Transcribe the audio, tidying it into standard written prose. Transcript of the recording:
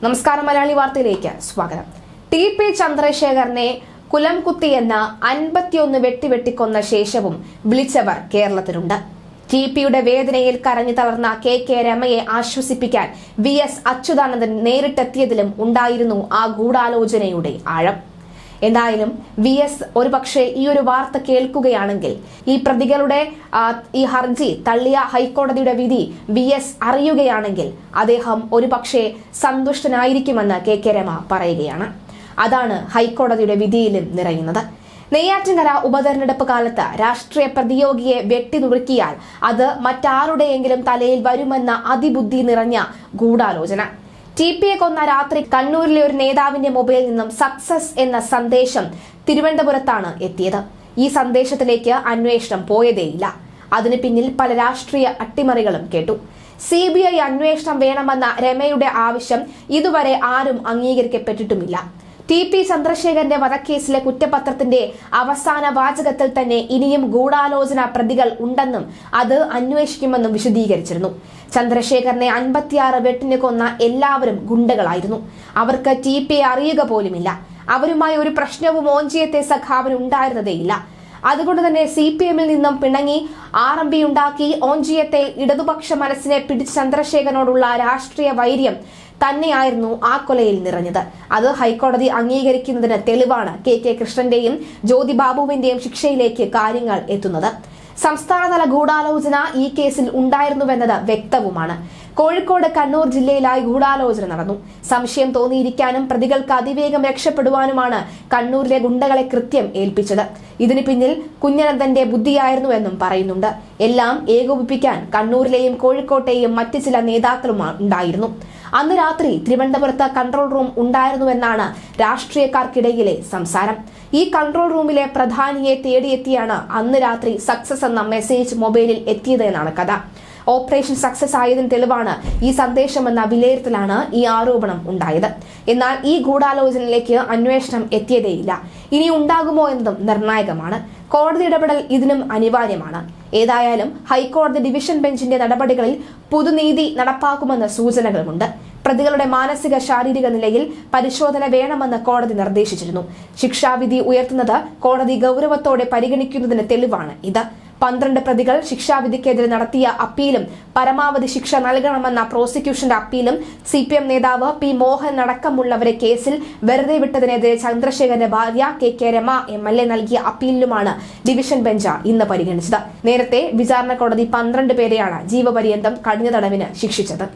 നമസ്കാരം, മലയാളി വാർത്തയിലേക്ക് സ്വാഗതം. ടി.പി. ചന്ദ്രശേഖരനെ കുലംകുത്തിയെന്ന 51 വെട്ടിക്കൊന്ന ശേഷവും വിളിച്ചവർ കേരളത്തിലുണ്ട്. ടി.പിയുടെ വേദനയിൽ കരഞ്ഞു തളർന്ന കെ രമയെ ആശ്വസിപ്പിക്കാൻ VS അച്യുതാനന്ദൻ നേരിട്ടെത്തിയതിലും ഉണ്ടായിരുന്നു ആ ഗൂഢാലോചനയുടെ ആഴം. എന്തായാലും VS ഒരുപക്ഷെ ഈ ഒരു വാർത്ത കേൾക്കുകയാണെങ്കിൽ, ഈ പ്രതികളുടെ ഈ ഹർജി തള്ളിയ ഹൈക്കോടതിയുടെ വിധി VS അറിയുകയാണെങ്കിൽ അദ്ദേഹം ഒരുപക്ഷെ സന്തുഷ്ടനായിരിക്കുമെന്ന് കെ രമ പറയുകയാണ്. അതാണ് ഹൈക്കോടതിയുടെ വിധിയിലും നിറയുന്നത്. നെയ്യാറ്റിൻകര ഉപതെരഞ്ഞെടുപ്പ് കാലത്ത് രാഷ്ട്രീയ പ്രതിയോഗിയെ വെട്ടിനുറുക്കിയാൽ അത് മറ്റാരുടെയെങ്കിലും തലയിൽ വരുമെന്ന അതിബുദ്ധി നിറഞ്ഞ ഗൂഢാലോചന. ടി.പിയെ കൊന്ന രാത്രി കണ്ണൂരിലെ ഒരു നേതാവിന്റെ മൊബൈലിൽ നിന്നും സക്സസ് എന്ന സന്ദേശം തിരുവനന്തപുരത്താണ് എത്തിയത്. ഈ സന്ദേശത്തിലേക്ക് അന്വേഷണം പോയതേയില്ല. അതിന് പിന്നിൽ പല രാഷ്ട്രീയ അട്ടിമറികളും കേട്ടു. CBI അന്വേഷണം വേണമെന്ന രമയുടെ ആവശ്യം ഇതുവരെ ആരും അംഗീകരിക്കപ്പെട്ടിട്ടുമില്ല. ടി.പി. ചന്ദ്രശേഖരന്റെ വധക്കേസിലെ കുറ്റപത്രത്തിന്റെ അവസാന വാചകത്തിൽ തന്നെ ഇനിയും ഗൂഢാലോചന പ്രതികൾ ഉണ്ടെന്നും അത് അന്വേഷിക്കുമെന്നും വിശദീകരിച്ചിരുന്നു. ചന്ദ്രശേഖരനെ 56 വെട്ടിന് കൊന്ന എല്ലാവരും ഗുണ്ടകളായിരുന്നു. അവർക്ക് ടി.പിയെ അറിയുക പോലുമില്ല. അവരുമായി ഒരു പ്രശ്നവും ഓഞ്ചിയത്തെ സഖാവിന് ഉണ്ടായിരുന്നതേയില്ല. അതുകൊണ്ട് തന്നെ CPM-ൽ നിന്നും പിണങ്ങി RMB ഉണ്ടാക്കി ഓഞ്ചിയത്തെ ഇടതുപക്ഷ മനസ്സിനെ പിടിച്ച് ചന്ദ്രശേഖരനോടുള്ള രാഷ്ട്രീയ വൈര്യം തന്നെയായിരുന്നു ആ കൊലയിൽ നിറഞ്ഞത്. അത് ഹൈക്കോടതി അംഗീകരിക്കുന്നതിന് തെളിവാണ് കെ കൃഷ്ണന്റെയും ജ്യോതി ബാബുവിന്റെയും ശിക്ഷയിലേക്ക് കാര്യങ്ങൾ എത്തുന്നത്. സംസ്ഥാനതല ഗൂഢാലോചന ഈ കേസിൽ ഉണ്ടായിരുന്നുവെന്നത് വ്യക്തവുമാണ്. കോഴിക്കോട്, കണ്ണൂർ ജില്ലയിലായി ഗൂഢാലോചന നടന്നു. സംശയം തോന്നിയിരിക്കാനും പ്രതികൾക്ക് അതിവേഗം രക്ഷപ്പെടുവാനുമാണ് കണ്ണൂരിലെ ഗുണ്ടകളെ കൃത്യം ഏൽപ്പിച്ചത്. ഇതിന് പിന്നിൽ കുഞ്ഞനന്ദന്റെ ബുദ്ധിയായിരുന്നുവെന്നും പറയുന്നുണ്ട്. എല്ലാം ഏകോപിപ്പിക്കാൻ കണ്ണൂരിലെയും കോഴിക്കോട്ടെയും മറ്റ് ചില നേതാക്കളും ഉണ്ടായിരുന്നു. അന്ന് രാത്രി തിരുവനന്തപുരത്ത് കൺട്രോൾ റൂം ഉണ്ടായിരുന്നുവെന്നാണ് രാഷ്ട്രീയക്കാർക്കിടയിലെ സംസാരം. ഈ കൺട്രോൾ റൂമിലെ പ്രധാനിയെ തേടിയെത്തിയാണ് അന്ന് രാത്രി സക്സസ് എന്ന മെസ്സേജ് മൊബൈലിൽ എത്തിയത് എന്നാണ് കഥ. ഓപ്പറേഷൻ സക്സസ് ആയതിന് തെളിവാണ് ഈ സന്ദേശമെന്ന വിലയിരുത്തലാണ് ഈ ആരോപണം ഉണ്ടായത്. എന്നാൽ ഈ ഗൂഢാലോചനയിലേക്ക് അന്വേഷണം എത്തിയതേയില്ല. ഇനി ഉണ്ടാകുമോ എന്നതും നിർണായകമാണ്. കോടതി ഇടപെടൽ ഇതിനും അനിവാര്യമാണ്. ഏതായാലും ഹൈക്കോടതി ഡിവിഷൻ ബെഞ്ചിന്റെ നടപടികളിൽ പൊതുനീതി നടപ്പാക്കുമെന്ന് സൂചനകളുമുണ്ട്. പ്രതികളുടെ മാനസിക ശാരീരിക നിലയിൽ പരിശോധന വേണമെന്ന് കോടതി നിർദ്ദേശിച്ചിരുന്നു. ശിക്ഷാവിധി ഉയർത്തുന്നത് കോടതി ഗൗരവത്തോടെ പരിഗണിക്കുന്നതിന് തെളിവാണ് ഇത്. 12 പ്രതികൾ ശിക്ഷാവിധിക്കെതിരെ നടത്തിയ അപ്പീലും പരമാവധി ശിക്ഷ നൽകണമെന്ന പ്രോസിക്യൂഷന്റെ അപ്പീലും CPM നേതാവ് P. മോഹൻ അടക്കമുള്ളവരെ കേസിൽ വെറുതെ വിട്ടതിനെതിരെ ചന്ദ്രശേഖരന്റെ ഭാര്യ കെ രമ MLA നൽകിയ അപ്പീലിലുമാണ് ഡിവിഷൻ ബെഞ്ച് ഇന്ന് പരിഗണിച്ചത്. നേരത്തെ വിചാരണ കോടതി 12 പേരെയാണ് ജീവപര്യന്തം കഠിന തടവിന് ശിക്ഷിച്ചത്.